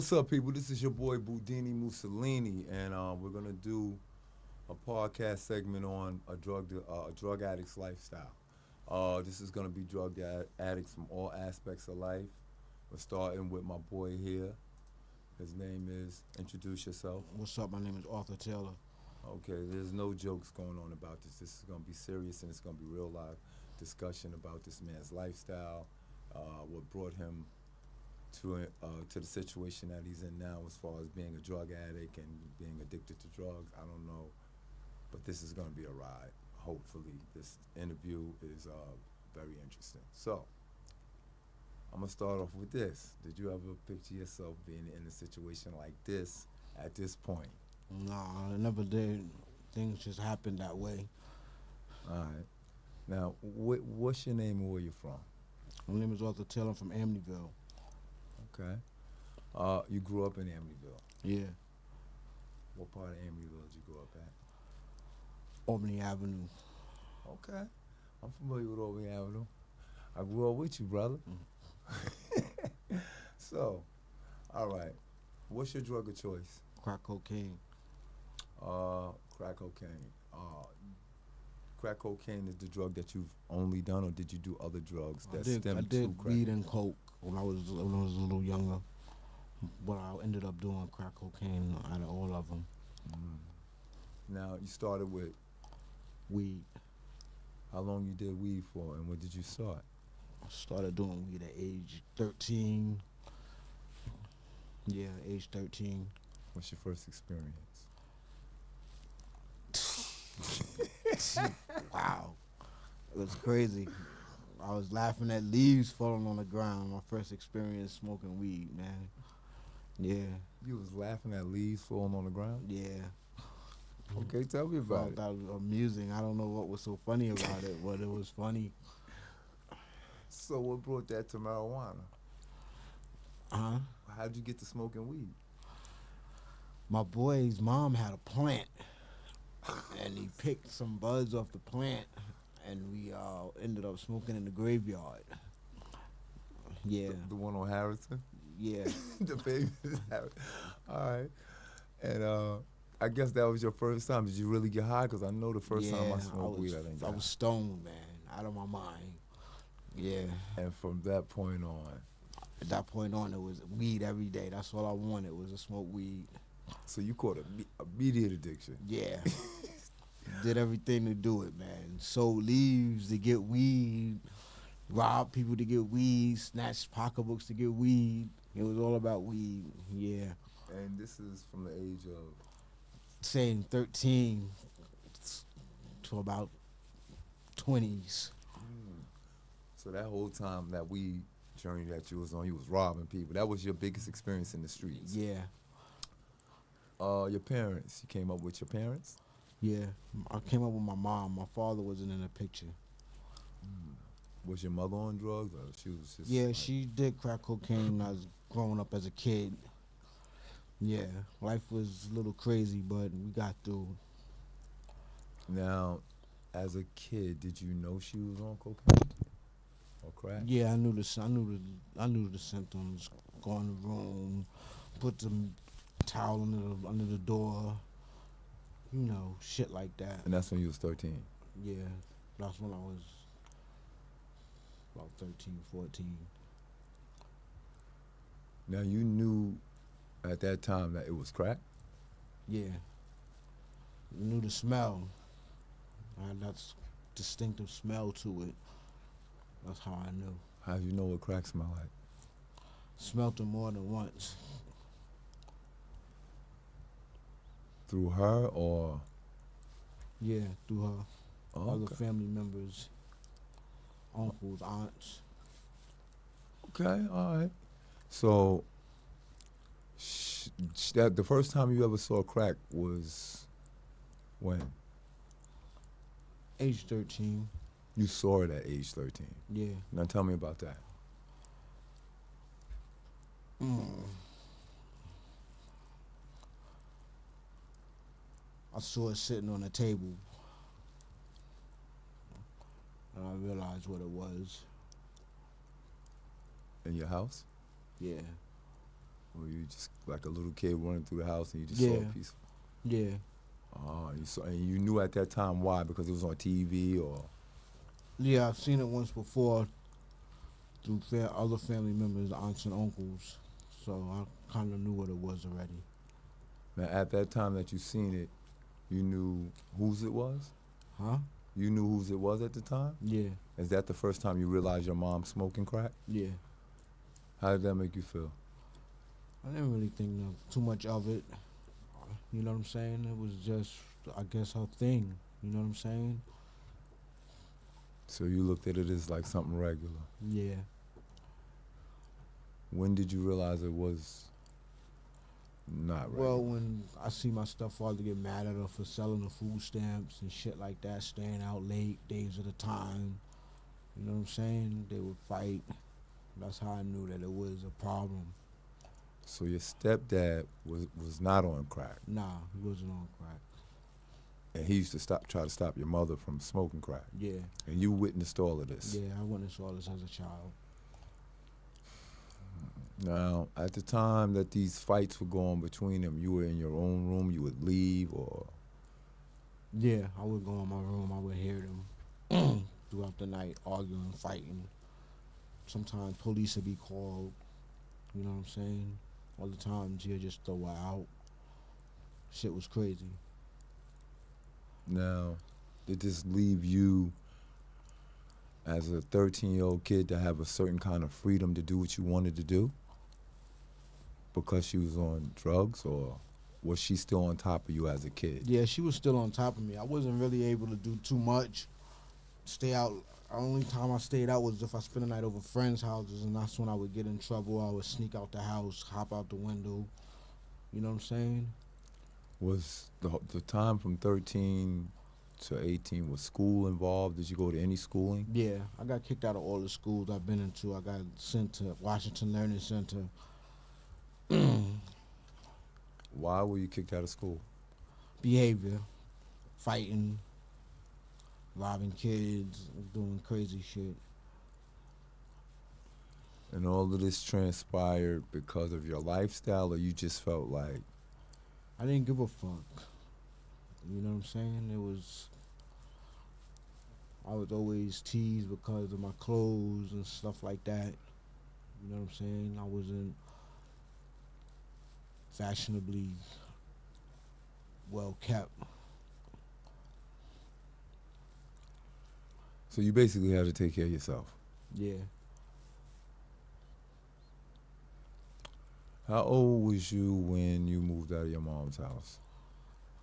What's up, people? This is your boy Budini Mussolini, and we're gonna do a podcast segment on a drug addict's lifestyle. This is gonna be addicts from all aspects of life. We're starting with my boy here. His name is. Introduce yourself. What's up? My name is Arthur Taylor. Okay, there's no jokes going on about this. This is gonna be serious, and it's gonna be real live discussion about this man's lifestyle, what brought him to the situation that he's in now, as far as being a drug addict and being addicted to drugs. I don't know, but this is going to be a ride. Hopefully, this interview is very interesting. So, I'm gonna start off with this. Did you ever picture yourself being in a situation like this at this point? Nah, I never did. Things just happened that way. All right. Now, what's your name and where you from? My name is Arthur Taylor from Amityville. Okay. You grew up in Amityville. Yeah, What part of Amityville did you grow up at? Albany Avenue. Okay. I'm familiar with Albany Avenue. I grew up with you, brother. So, all right. What's your drug of choice? Crack cocaine. Crack cocaine. Crack cocaine is the drug that you've only done, or did you do other drugs that I stem to did crack? weed and coke when I was a little younger, but I ended up doing crack cocaine out of all of them. Mm. Now, you started with Weed. how long you did weed for, and when did you start? I started doing weed at age 13. Yeah, age 13. What's your first experience? Wow, it was crazy. I was laughing at leaves falling on the ground. My first experience smoking weed, man. Yeah, You was laughing at leaves falling on the ground? yeah. Okay, tell me I about found it. that amusing. I don't know what was so funny about it, but it was funny. So, what brought that to marijuana? Huh? How'd you get to smoking weed? My boy's mom had a plant, and he picked some buds off the plant, and we ended up smoking in the graveyard. Yeah, The one on Harrison? yeah. The famous Harrison. All right. And I guess that was your first time. Did you really get high? Because I know the first Yeah, time I smoked weed, I didn't get I high. was stoned, man, out of my mind. Yeah. And from that point on, At that point on, it was weed every day. That's all I wanted was to smoke weed. so you caught immediate addiction. Yeah. Did everything to do it, man. Sold leaves to get weed, robbed people to get weed, snatched pocketbooks to get weed. It was all about weed. Yeah. And this is from the age of, Saying 13 to about 20s. so that whole time, that weed journey that you was on, you was robbing people. That was your biggest experience in the streets. Yeah. Your parents, you came up with your parents? Yeah. I came up with my mom. My father wasn't in the picture. Was your mother on drugs, or she was just? Yeah, like- she did crack cocaine when I was growing up as a kid. Yeah, life was a little crazy, but we got through. Now, as a kid, did you know she was on cocaine or crack? Yeah, I knew the symptoms. Go in the room, put the towel under the door. You know, shit like that. And that's when you was 13. Yeah, that's when I was about 13, 14. Now, you knew at that time that it was crack? Yeah, I knew the smell. I had that distinctive smell to it. That's how I knew. How you know what crack smell like? Smelt it more than once. Through her or? Yeah, through her. Oh, Other okay. family members, uncles, aunts. Okay, all right. So, that the first time you ever saw crack was when? Age 13. You saw it at age 13. Yeah. Now tell me about that. I saw it sitting on a table. And I realized what it was. In your house? Yeah. Or you just like a little kid running through the house and you just saw Yeah. a piece? Yeah. You saw, and you knew at that time why? Because it was on TV or? Yeah, I've seen it once before through other family members, aunts and uncles. So I kind of knew what it was already. Now, at that time that you seen it, you knew whose it was? Huh? You knew whose it was at the time? Yeah. Is that the first time you realized your mom smoking crack? Yeah. How did that make you feel? I didn't really think too much of it. You know what I'm saying? It was just, I guess, her thing. You know what I'm saying? So you looked at it as like something regular. Yeah. When did you realize it was not regular? Well, when I see my stepfather get mad at her for selling the food stamps and shit like that, staying out late days at a time, you know what I'm saying? They would fight. That's how I knew that it was a problem. So your stepdad was not on crack, Nah, he wasn't on crack. and he used to try to stop your mother from smoking crack, Yeah, and you witnessed all of this. yeah, I witnessed all this as a child. Now, at the time that these fights were going between them, you were in your own room. You would leave, or Yeah, I would go in my room. I would hear them throughout the night arguing, fighting. Sometimes police would be called. You know what I'm saying? Other times he'd just throw her out. Shit was crazy. now, did this leave you as a 13-year-old kid to have a certain kind of freedom to do what you wanted to do because she was on drugs, or was she still on top of you as a kid? Yeah, she was still on top of me. I wasn't really able to do too much. Stay out. The only time I stayed out was if I spent the night over friends' houses, and that's when I would get in trouble. I would sneak out the house, hop out the window. You know what I'm saying? Was the time from 13 to 18, was school involved? Did you go to any schooling? Yeah, I got kicked out of all the schools I've been into. I got sent to Washington Learning Center. Why were you kicked out of school? Behavior, fighting, robbing kids, doing crazy shit. And all of this transpired because of your lifestyle, or you just felt like, I didn't give a fuck. You know what I'm saying? I was always teased because of my clothes and stuff like that. You know what I'm saying? I wasn't fashionably well kept. so you basically had to take care of yourself? Yeah. How old was you when you moved out of your mom's house?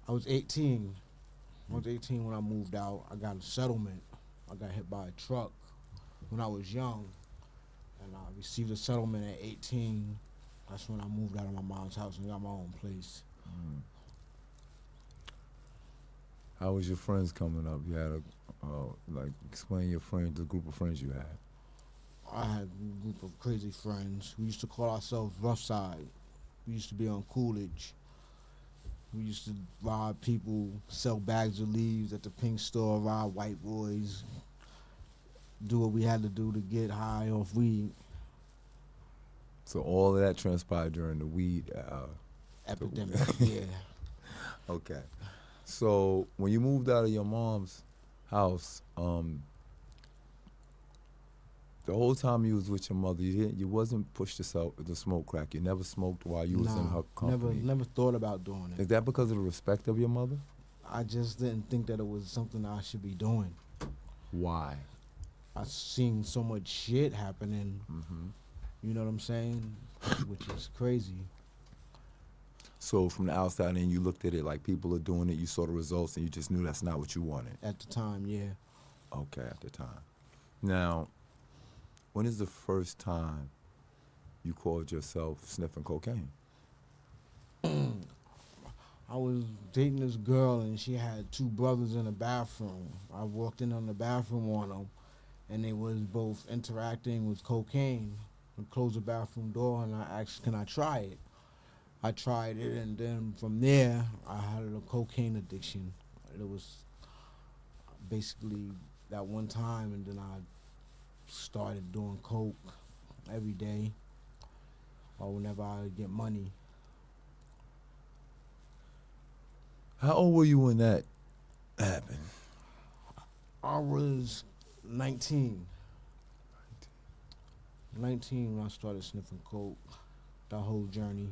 I was 18. I was 18 when I moved out. I got a settlement. I got hit by a truck when I was young. And I received a settlement at 18. That's when I moved out of my mom's house and got my own place. How was your friends coming up? You had explain your friends, the group of friends you had. I had a group of crazy friends. We used to call ourselves Rough Side. We used to be on Coolidge. We used to rob people, sell bags of leaves at the pink store, rob white boys, do what we had to do to get high off weed. So all of that transpired during the weed. Epidemic, yeah. Okay. So when you moved out of your mom's house, the whole time you was with your mother, you wasn't pushed to smoke crack. You never smoked while you was in her company. Never thought about doing it. Is that because of the respect of your mother? I just didn't think that it was something I should be doing. Why? I seen so much shit happening. Mm-hmm. You know what I'm saying? Which is crazy. So from the outside in, you looked at it like people are doing it. You saw the results, and you just knew that's not what you wanted. At the time, yeah. Okay, at the time. Now, when is the first time you called yourself sniffing cocaine? I was dating this girl and she had two brothers in the bathroom. I walked in on the bathroom on them, and they was both interacting with cocaine. I closed the bathroom door and I asked, "Can I try it?" I tried it, and then from there, I had a cocaine addiction. It was basically that one time, and then I started doing coke every day. or whenever I get money. How old were you when that happened? I was 19. 19 when I started sniffing coke. That whole journey.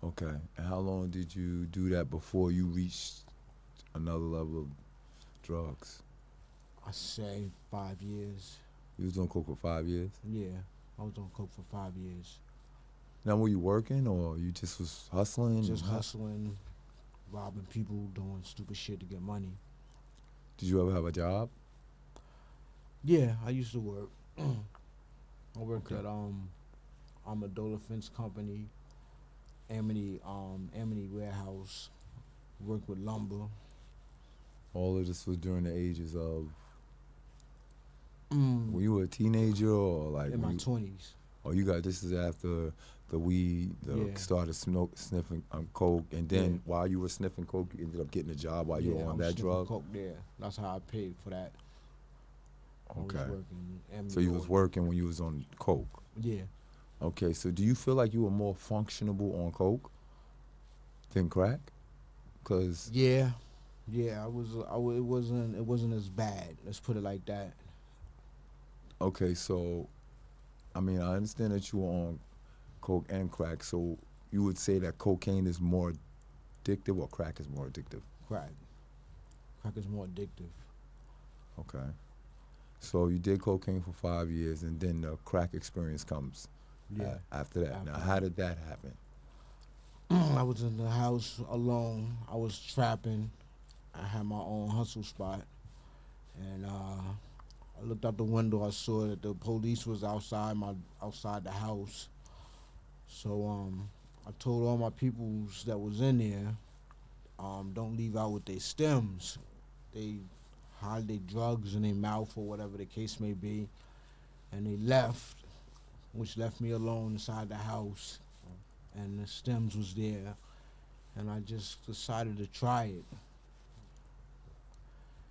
Okay. And how long did you do that before you reached another level of drugs? I say 5 years. You was doing coke for 5 years? Yeah, I was on coke for 5 years. Now, were you working or you just was hustling? Just hustling, robbing people, doing stupid shit to get money. Did you ever have a job? Yeah, I used to work. I worked Okay. at Amador Fence Company, Amity Warehouse. Worked with lumber. All of this was during the ages of, Mm, when you were a teenager or like in when my you, 20s. or you got, this is after the weed, Yeah. started sniffing coke, and then Yeah. while you were sniffing coke, you ended up getting a job while you Yeah, were I on was that sniffing drug? coke there. That's how I paid for that. I was Okay. working. So you was working when you was on coke. Yeah. Okay, so do you feel like you were more functionable on coke than crack? Cause Yeah. Yeah, it wasn't as bad. Let's put it like that. okay, so I mean I understand that you were on coke and crack, so you would say that cocaine is more addictive or crack is more addictive? Crack. Crack is more addictive. Okay. So you did cocaine for 5 years, and then the crack experience comes Yeah. after that. After Now, that. how did that happen? I was in the house alone. I was trapping. I had my own hustle spot, and I looked out the window. I saw that the police was outside the house. So I told all my peoples that was in there, don't leave out with their stems. They hide their drugs in their mouth or whatever the case may be, and they left, which left me alone inside the house, and the stems was there, and I just decided to try it.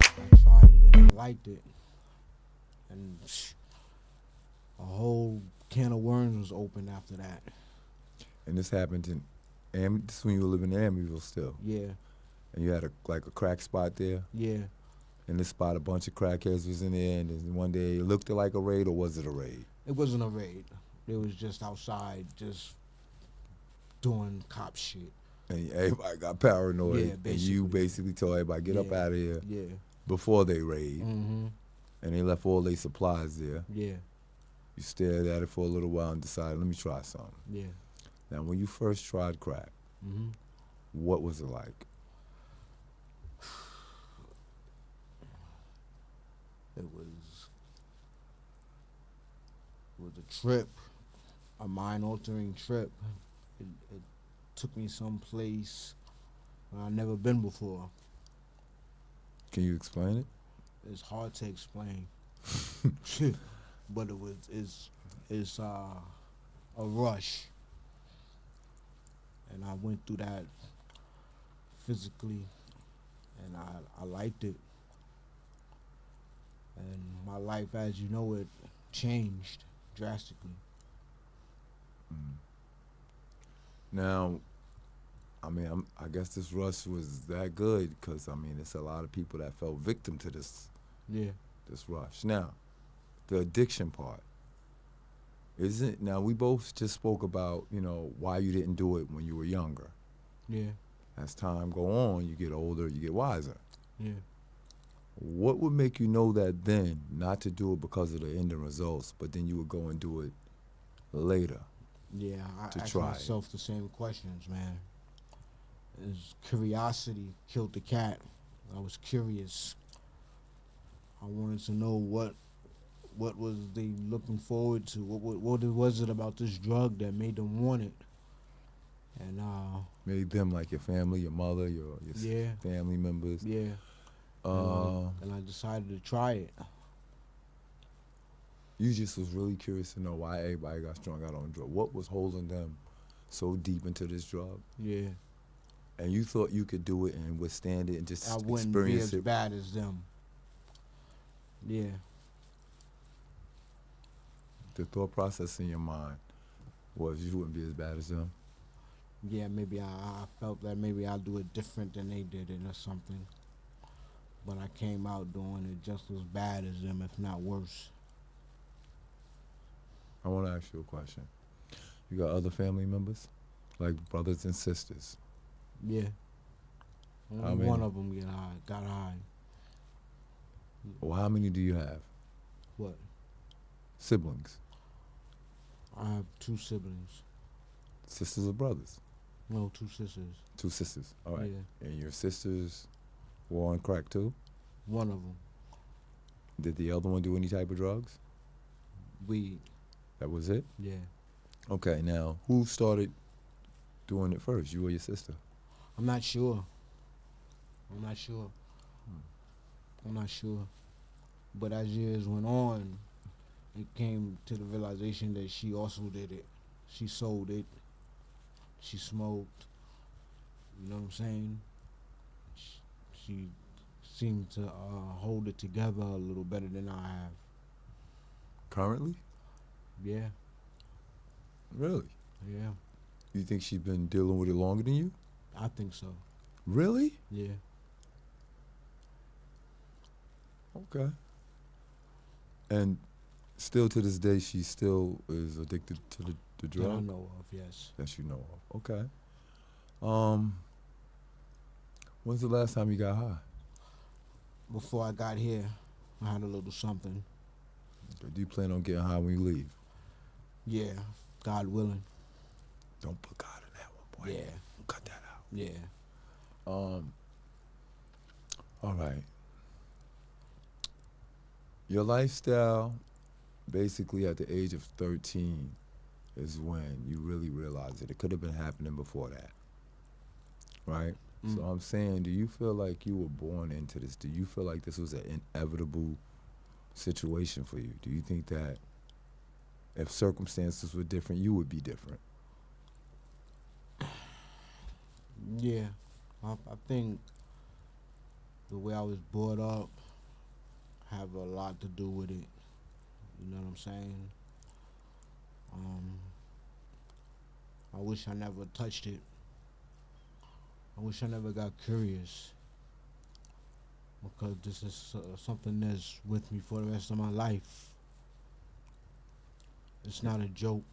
I tried it and I liked it, and a whole can of worms was opened after that. And this happened in this is when you were living in Amityville still, Yeah, and you had a crack spot there. yeah. In this spot, a bunch of crackheads was in there, and then one day it looked like a raid, or was it a raid? It wasn't a raid. It was just outside, just doing cop shit. And everybody got paranoid, Yeah, and you basically. basically told everybody, get up Yeah. out of here Yeah. before they raid, Mm-hmm. and they left all their supplies there. Yeah. You stared at it for a little while and decided, let me try something. Yeah. Now, when you first tried crack, Mm-hmm. what was it like? It was a trip, a mind-altering trip. It took me someplace where I've never been before. Can you explain it? It's hard to explain, but it's a rush, and I went through that physically, and I liked it, and my life, as you know it, changed drastically. Now, I mean, I guess this rush was that good because, I mean, it's a lot of people that fell victim to this Yeah. rush. Now, the addiction part. Isn't, now we both just spoke about, why you didn't do it when you were younger. Yeah. As time go on, you get older, you get wiser. Yeah. What would make you know that then not to do it because of the ending results, but then you would go and do it later? Yeah, I To asked try it. myself the same questions, man. Curiosity killed the cat. I was curious. I wanted to know what was they looking forward to. What was it about this drug that made them want it? And Made them like your family, your mother, your yeah, family members. yeah. And I decided to try it. You just was really curious to know why everybody got strung out on drug. What was holding them so deep into this drug? Yeah, And you thought you could do it and withstand it and just I wouldn't be experience as it. bad as them. Yeah, The thought process in your mind. Well, you wouldn't be as bad as them. Yeah, maybe I felt that maybe I'll do it different than they did it or something. But I came out doing it just as bad as them, if not worse. I want to ask you a question. You got other family members, like brothers and sisters? Yeah. How Only many? one of them got high. Well, how many do you have? What? Siblings? I have two siblings. Sisters or brothers? No, two sisters. Two sisters. All right. Yeah. And your sisters were on crack too? One of them. Did the other one do any type of drugs? Weed. That was it? Yeah. Okay, now who started doing it first, you or your sister? I'm not sure. I'm not sure. I'm not sure. But as years went on, it came to the realization that she also did it. She sold it. She smoked. You know what I'm saying? She seemed to hold it together a little better than I have. Currently? Yeah, Really? yeah. You think she's been dealing with it longer than you? I think so. Really? Yeah. Okay. And still to this day, she still is addicted to the That I drug? know of, yes. That you know of. Okay. When's the last time you got high? Before I got here, I had a little something. Do you plan on getting high when you leave? Yeah, God willing. Don't put God in that one, boy. Yeah, Cut that out. yeah. All right. Your lifestyle, basically at the age of 13, is when you really realize it. It could have been happening before that, right? So I'm saying, do you feel like you were born into this? Do you feel like this was an inevitable situation for you? Do you think that if circumstances were different, you would be different? Yeah, I think the way I was brought up have a lot to do with it. You know what I'm saying? I wish I never touched it. I wish I never got curious because this is something that's with me for the rest of my life. It's not a joke.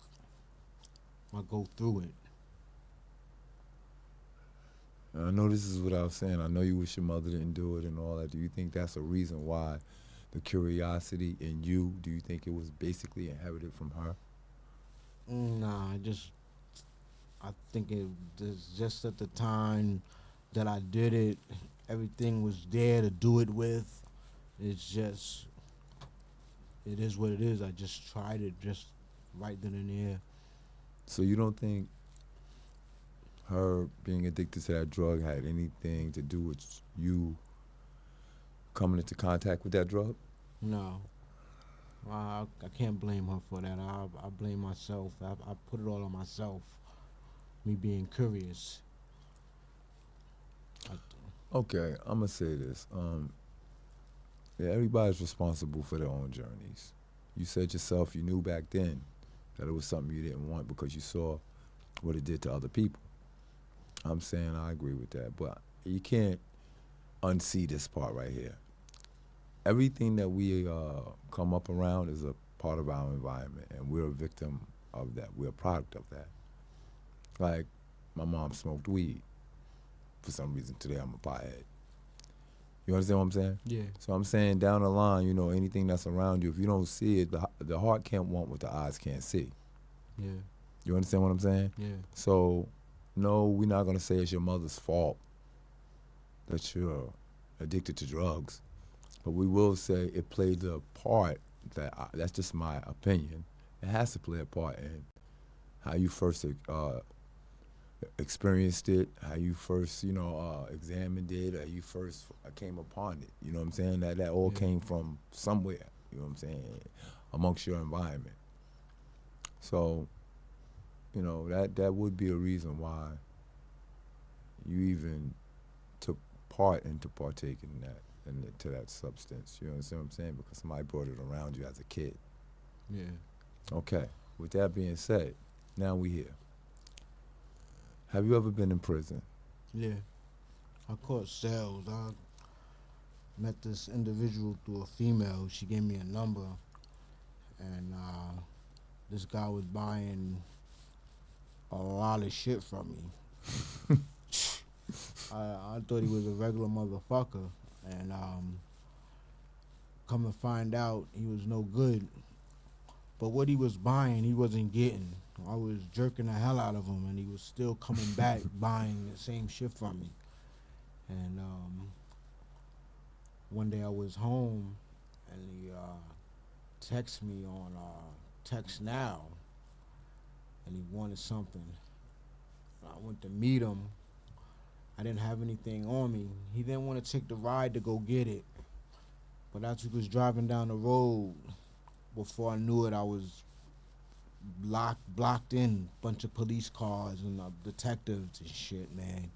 I go through it. And I know this is what I was saying. I know you wish your mother didn't do it and all that. Do you think that's a reason why the curiosity in you, do you think it was basically inherited from her? Nah, I think it was just at the time that I did it, everything was there to do it with. It's just, it is what it is. I just tried it just right then and there. So you don't think her being addicted to that drug had anything to do with you coming into contact with that drug? No, I can't blame her for that. I blame myself. I put it all on myself. Me being curious. Okay, I'm gonna say this. Yeah, everybody's responsible for their own journeys. You said yourself you knew back then that it was something you didn't want because you saw what it did to other people. I'm saying I agree with that, but you can't unsee this part right here. Everything that we come up around is a part of our environment, and we're a victim of that. We're a product of that. Like, my mom smoked weed. For some reason, today I'm a pothead. You understand what I'm saying? Yeah. So I'm saying down the line, you know, anything that's around you, if you don't see it, the heart can't want what the eyes can't see. Yeah. You understand what I'm saying? Yeah. So, no, we're not going to say it's your mother's fault that you're addicted to drugs. But we will say it played a part that's just my opinion. It has to play a part in how you first experienced it, how you first, examined it, how you first came upon it. You know what I'm saying? That all came from somewhere, you know what I'm saying, amongst your environment. So, that would be a reason why you even took part into partaking in that, to that substance. You understand what I'm saying? Because somebody brought it around you as a kid. Yeah. Okay. With that being said, Now we here. Have you ever been in prison? Yeah. I caught sales. I met this individual through a female. She gave me a number, and this guy was buying a lot of shit from me. I thought he was a regular motherfucker, and come to find out, he was no good. But what he was buying, he wasn't getting. I was jerking the hell out of him, and he was still coming back buying the same shit from me. And one day I was home, and he texted me on Text Now, and he wanted something. I went to meet him. I didn't have anything on me. He didn't want to take the ride to go get it. But as we was driving down the road, before I knew it, I was blocked in, bunch of police cars and detectives and shit, man.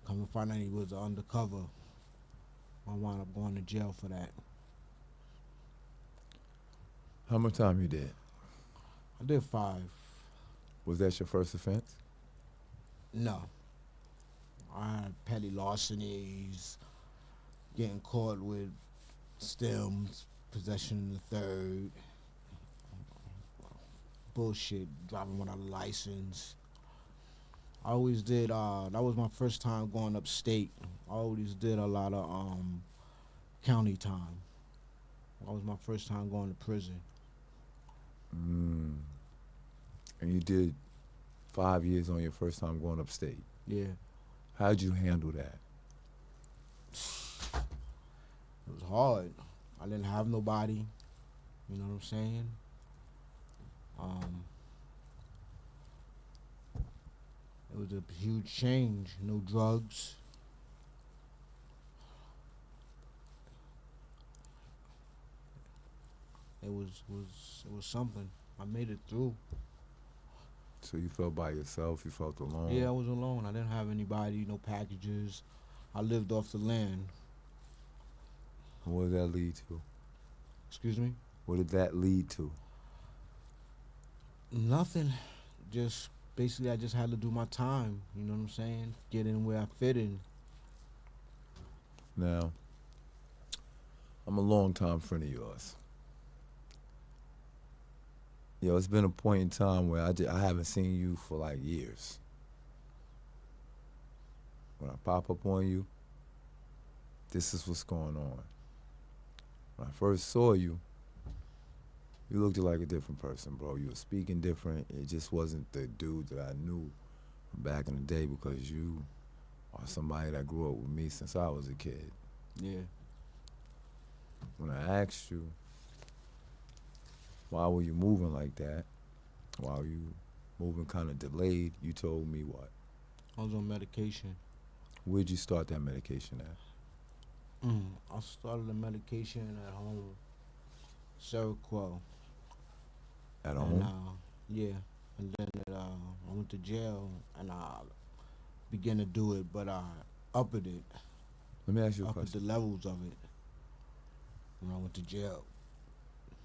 Come to find out he was undercover. I wound up going to jail for that. How much time you did? I did 5. Was that your first offense? No. I had petty larcenies, getting caught with stems, possession in the third, bullshit, driving without a license. I always did, that was my first time going upstate. I always did a lot of county time. That was my first time going to prison. And you did 5 years on your first time going upstate. Yeah. How'd you handle that? It was hard. I didn't have nobody. You know what I'm saying? It was a huge change. No drugs. It was something. I made it through. So you felt by yourself, you felt alone? Yeah, I was alone. I didn't have anybody, no packages. I lived off the land. And what did that lead to? Excuse me? What did that lead to? Nothing. Just basically I just had to do my time. You know what I'm saying? Get in where I fit in. Now, I'm a long-time friend of yours. Yo, it's been a point in time where I haven't seen you for like years. When I pop up on you, this is what's going on. When I first saw you, you looked like a different person, bro. You were speaking different. It just wasn't the dude that I knew from back in the day, because you are somebody that grew up with me since I was a kid. Yeah. When I asked you, why were you moving like that? Why were you moving kind of delayed? You told me what? I was on medication. Where'd you start that medication at? I started the medication at home. Seroquel. At And, home? yeah. And then I went to jail and I began to do it, but I upped it. Let me ask you a Upped question. the levels of it when I went to jail.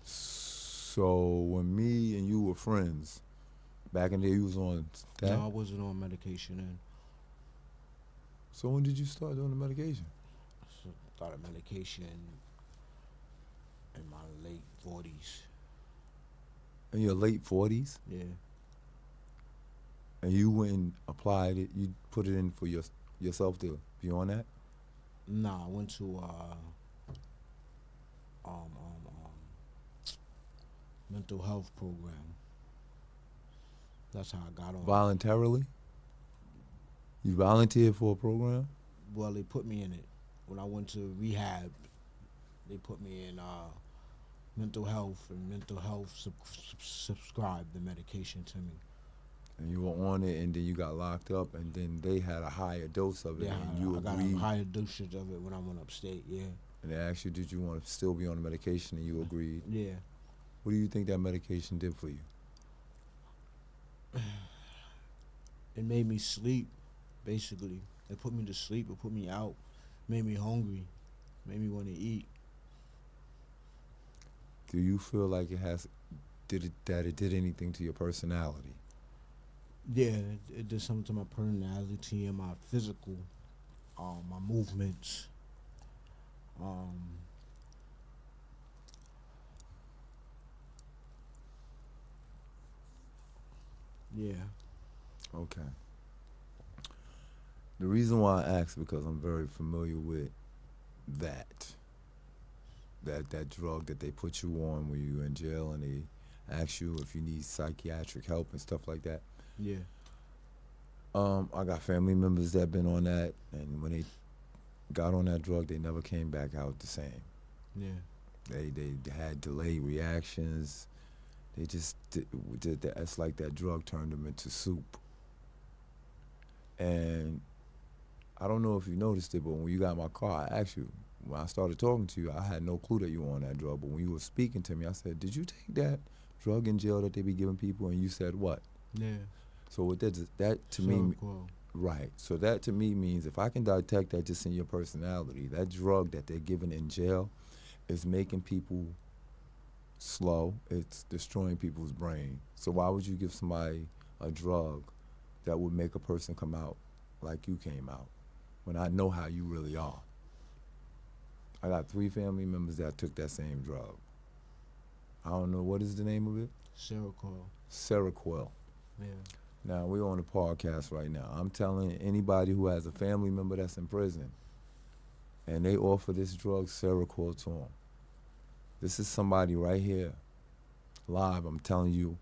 So when me and you were friends, back in the day you was on that? No, I wasn't on medication then. So when did you start doing the medication? So started medication in my late 40s. In your late 40s? Yeah. And you went and applied it, you put it in for yourself to be on that? Nah, I went to mental health program. That's how I got on. Voluntarily? You volunteered for a program? Well, they put me in it. When I went to rehab, they put me in mental health, and mental health subscribed the medication to me. And you were on it, and then you got locked up, and then they had a higher dose of it, Yeah, and you I got agreed. a higher dosage of it when I went upstate, yeah. And they asked you, did you want to still be on the medication, and you agreed. Yeah. What do you think that medication did for you? It made me sleep, basically. It put me to sleep, it put me out, made me hungry, made me want to eat. Do you feel like it did anything to your personality? Yeah, it did something to my personality and my physical, my movements. Um, yeah, Okay. The reason why I ask because I'm very familiar with that. That drug that they put you on when you're in jail and they ask you if you need psychiatric help and stuff like that. yeah, I got family members that been on that, and when they got on that drug, they never came back out the same. yeah, They had delayed reactions. They just did that. It's like that drug turned them into soup. And I don't know if you noticed it, but when you got my car, I asked you. When I started talking to you, I had no clue that you were on that drug. But when you were speaking to me, I said, "Did you take that drug in jail that they be giving people?" And you said, "What?" yeah. So what that to me, Circle. right? So that to me means if I can detect that just in your personality, that drug that they're giving in jail is making people slow. It's destroying people's brain. So why would you give somebody a drug that would make a person come out like you came out when I know how you really are? I got 3 family members that took that same drug. I don't know what is the name of it. Circle. Seroquel. Yeah, Now we're on a podcast right now. I'm telling anybody who has a family member that's in prison and they offer this drug Seroquel to them. This is somebody right here, live. I'm telling you,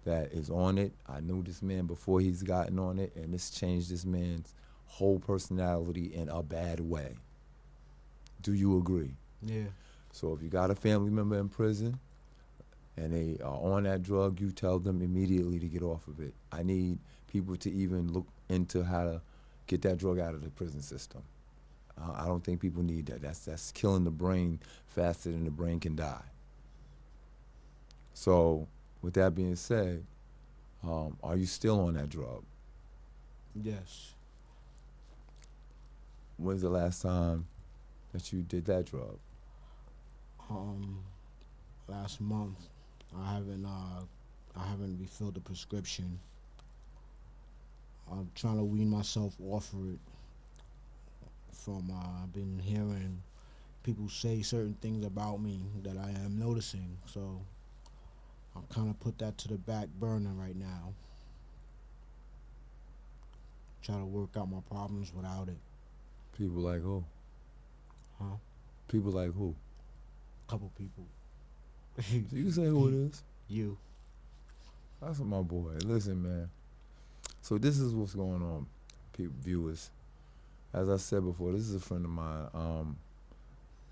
that is on it. I knew this man before he's gotten on it, and this changed this man's whole personality in a bad way. Do you agree? yeah, So if you got a family member in prison and they are on that drug, you tell them immediately to get off of it. I need people to even look into how to get that drug out of the prison system. I don't think people need that. That's killing the brain faster than the brain can die. So with that being said, are you still on that drug? yes. When's the last time that you did that drug? Um, Last month, I haven't refilled the prescription. I'm trying to wean myself off of it. I've been hearing people say certain things about me that I am noticing, so I'll kind of put that to the back burner right now. Try to work out my problems without it. People like who? Huh? People like who? Couple people. So you can say who it is. You. That's my boy. Listen, man. So this is what's going on, people, viewers. As I said before, this is a friend of mine.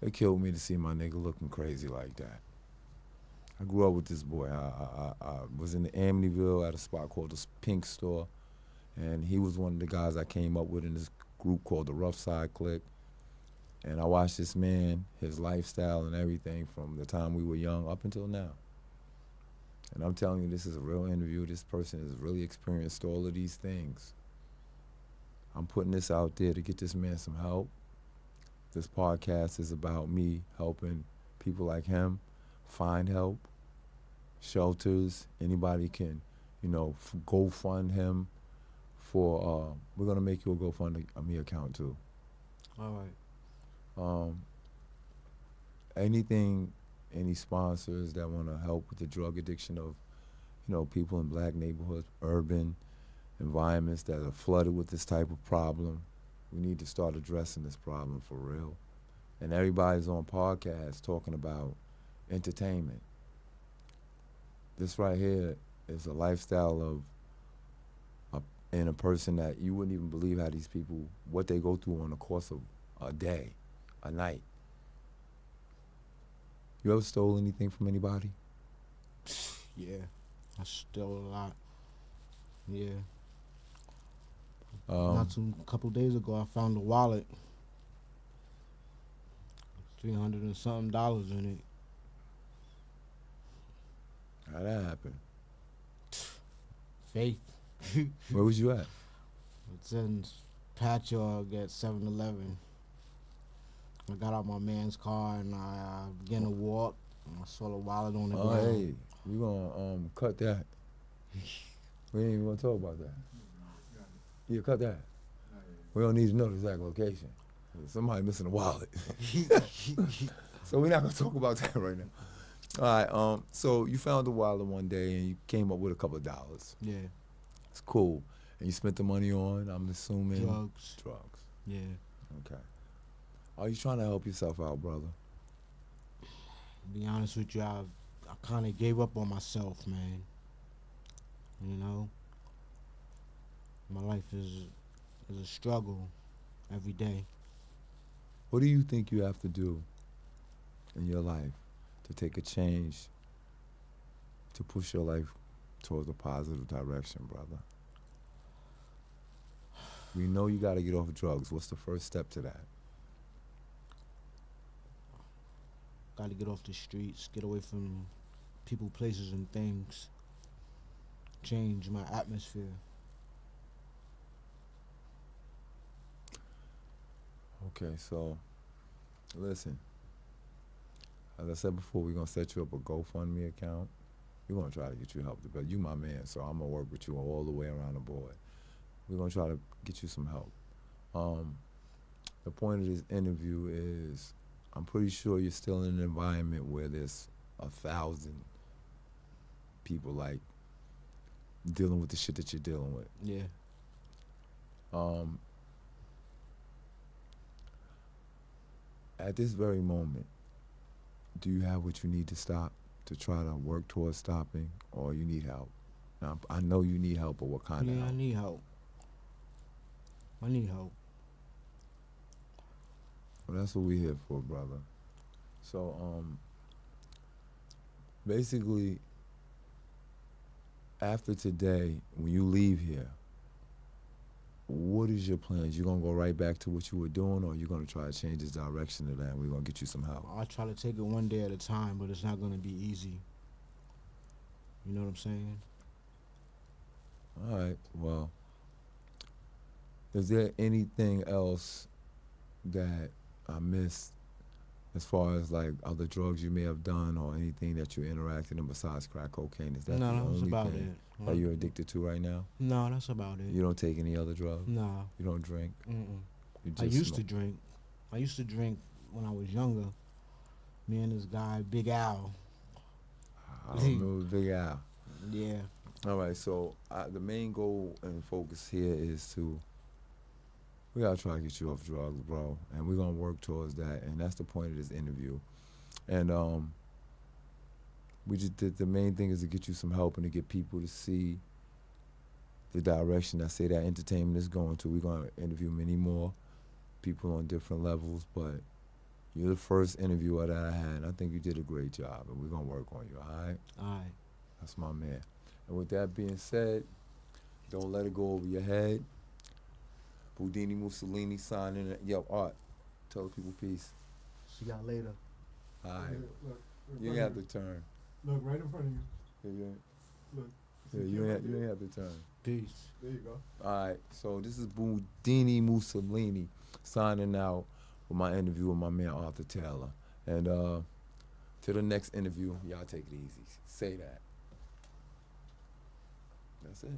It killed me to see my nigga looking crazy like that. I grew up with this boy. I was in the Amityville at a spot called the Pink Store, and he was one of the guys I came up with in this group called the Rough Side Clique. And I watched this man, his lifestyle and everything from the time we were young up until now. And I'm telling you, this is a real interview. This person has really experienced all of these things. I'm putting this out there to get this man some help. This podcast is about me helping people like him find help, shelters. Anybody can, go fund him for. We're gonna make you a GoFundMe account too. All right. Um, anything, any sponsors that want to help with the drug addiction of, people in black neighborhoods, urban environments that are flooded with this type of problem. We need to start addressing this problem for real. And everybody's on podcasts talking about entertainment. This right here is a lifestyle in a person that you wouldn't even believe how these people, what they go through on the course of a day, a night. You ever stole anything from anybody? Yeah. I stole a lot. Yeah. Um, Not too couple days ago I found a wallet. $300 and something dollars in it. how that happened? Faith. Where was you at? It's in Patchogue at 7-Eleven. I got out my man's car and I began to walk. And I saw the wallet on the Oh, ground. hey, we gonna cut that. We ain't even gonna talk about that. You cut that. We don't need to know the exact location. Somebody missing a wallet. So we're not gonna talk about that right now. All right. So you found the wallet one day and you came up with a couple of dollars. Yeah. It's cool. And you spent the money on, I'm assuming, Drugs. Drugs. Yeah. Okay. Are you trying to help yourself out, brother? To be honest with you, I kind of gave up on myself, man. You know, my life is a struggle every day. What do you think you have to do in your life to take a change to push your life towards a positive direction, brother? We know you got to get off drugs. What's the first step to that? Got to get off the streets, get away from people, places, and things. Change my atmosphere. Okay, so listen. As I said before, we're gonna set you up a GoFundMe account. We're gonna try to get you help, but you my man, so I'm gonna work with you all the way around the board. We're gonna try to get you some help. The point of this interview is, I'm pretty sure you're still in an environment where there's 1,000 people like dealing with the shit that you're dealing with. Yeah. At this very moment, do you have what you need to stop, to try to work towards stopping, or you need help? Now, I know you need help, but what kind of Yeah, help? I need help. I need help. Well, that's what we're here for, brother. So, basically, after today, when you leave here, what is your plans? You gonna go right back to what you were doing, or you gonna try to change this direction of that, and we're gonna get you some help? I try to take it one day at a time, but it's not gonna be easy. You know what I'm saying? All right, well, is there anything else that I missed as far as like other drugs you may have done or anything that you're interacting in besides crack cocaine? Is that No, the that's only about thing it. that you're addicted to right now? No, that's about it. You don't take any other drugs? Nah. You don't drink? Mm-mm. You just I used to smoke? drink. I used to drink when I was younger. Me and this guy, Big Al. I remember Big Al. Yeah. All right, so the main goal and focus here is we gotta try to get you off drugs, bro, and we're gonna work towards that, and that's the point of this interview. And we just did, the main thing is to get you some help and to get people to see the direction I say that entertainment is going to. We're gonna interview many more people on different levels, but you're the first interviewer that I had, and I think you did a great job, and we're gonna work on you, all right? All right. That's my man. And with that being said, don't let it go over your head. Houdini Mussolini signing it. Yo, Art, tell the people peace. See y'all later. All right. Look, You ain't have to turn. Look right in front of you. Yeah, you ain't, Look. yeah, you ain't have to turn. Peace. There you go. All right. So this is Houdini Mussolini signing out with my interview with my man Arthur Taylor. And to the next interview, y'all take it easy. Say that. That's it.